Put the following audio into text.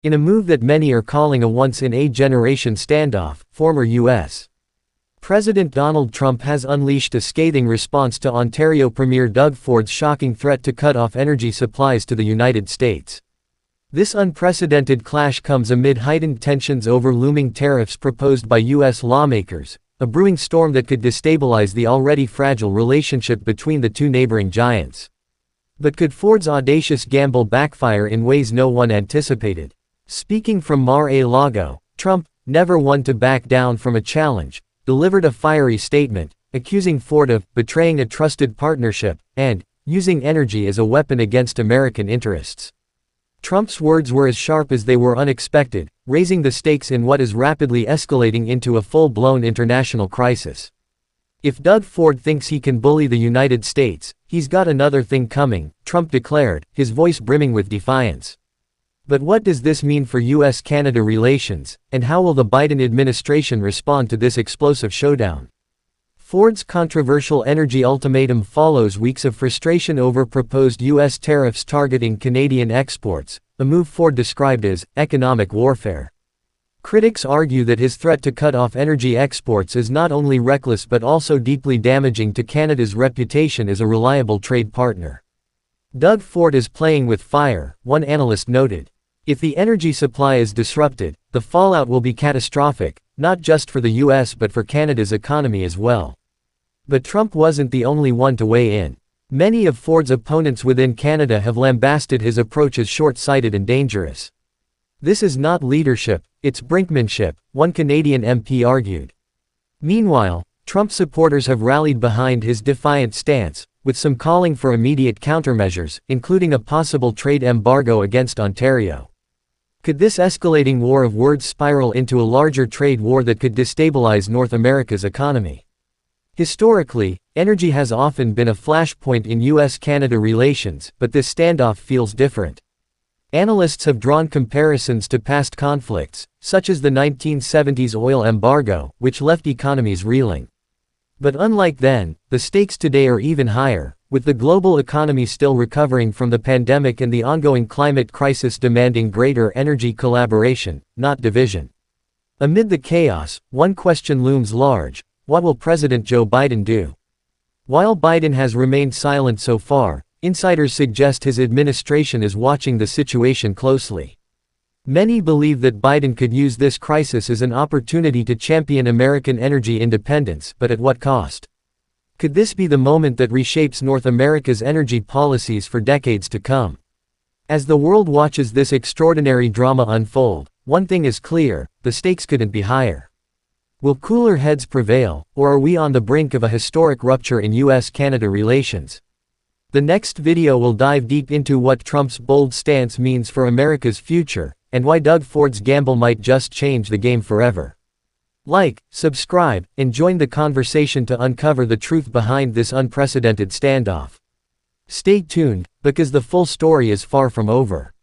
In a move that many are calling a once-in-a-generation standoff, former U.S. President Donald Trump has unleashed a scathing response to Ontario Premier Doug Ford's shocking threat to cut off energy supplies to the United States. This unprecedented clash comes amid heightened tensions over looming tariffs proposed by U.S. lawmakers, a brewing storm that could destabilize the already fragile relationship between the two neighboring giants. But could Ford's audacious gamble backfire in ways no one anticipated? Speaking from Mar-a-Lago, Trump, never one to back down from a challenge, delivered a fiery statement, accusing Ford of betraying a trusted partnership and using energy as a weapon against American interests. Trump's words were as sharp as they were unexpected, raising the stakes in what is rapidly escalating into a full-blown international crisis. If Doug Ford thinks he can bully the United States, he's got another thing coming, Trump declared, his voice brimming with defiance. But what does this mean for U.S. Canada relations, and how will the Biden administration respond to this explosive showdown? Ford's controversial energy ultimatum follows weeks of frustration over proposed U.S. tariffs targeting Canadian exports, a move Ford described as economic warfare. Critics argue that his threat to cut off energy exports is not only reckless but also deeply damaging to Canada's reputation as a reliable trade partner. Doug Ford is playing with fire, one analyst noted. If the energy supply is disrupted, the fallout will be catastrophic, not just for the U.S. but for Canada's economy as well. But Trump wasn't the only one to weigh in. Many of Ford's opponents within Canada have lambasted his approach as short-sighted and dangerous. This is not leadership, it's brinkmanship, one Canadian MP argued. Meanwhile, Trump supporters have rallied behind his defiant stance, with some calling for immediate countermeasures, including a possible trade embargo against Ontario. Could this escalating war of words spiral into a larger trade war that could destabilize North America's economy? Historically, energy has often been a flashpoint in U.S.-Canada relations, but this standoff feels different. Analysts have drawn comparisons to past conflicts, such as the 1970s oil embargo, which left economies reeling. But unlike then, the stakes today are even higher, with the global economy still recovering from the pandemic and the ongoing climate crisis demanding greater energy collaboration, not division. Amid the chaos, one question looms large: what will President Joe Biden do? While Biden has remained silent so far, insiders suggest his administration is watching the situation closely. Many believe that Biden could use this crisis as an opportunity to champion American energy independence, but at what cost? Could this be the moment that reshapes North America's energy policies for decades to come? As the world watches this extraordinary drama unfold, one thing is clear: the stakes couldn't be higher. Will cooler heads prevail, or are we on the brink of a historic rupture in U.S.-Canada relations? The next video will dive deep into what Trump's bold stance means for America's future, and why Doug Ford's gamble might just change the game forever. Like, subscribe, and join the conversation to uncover the truth behind this unprecedented standoff. Stay tuned, because the full story is far from over.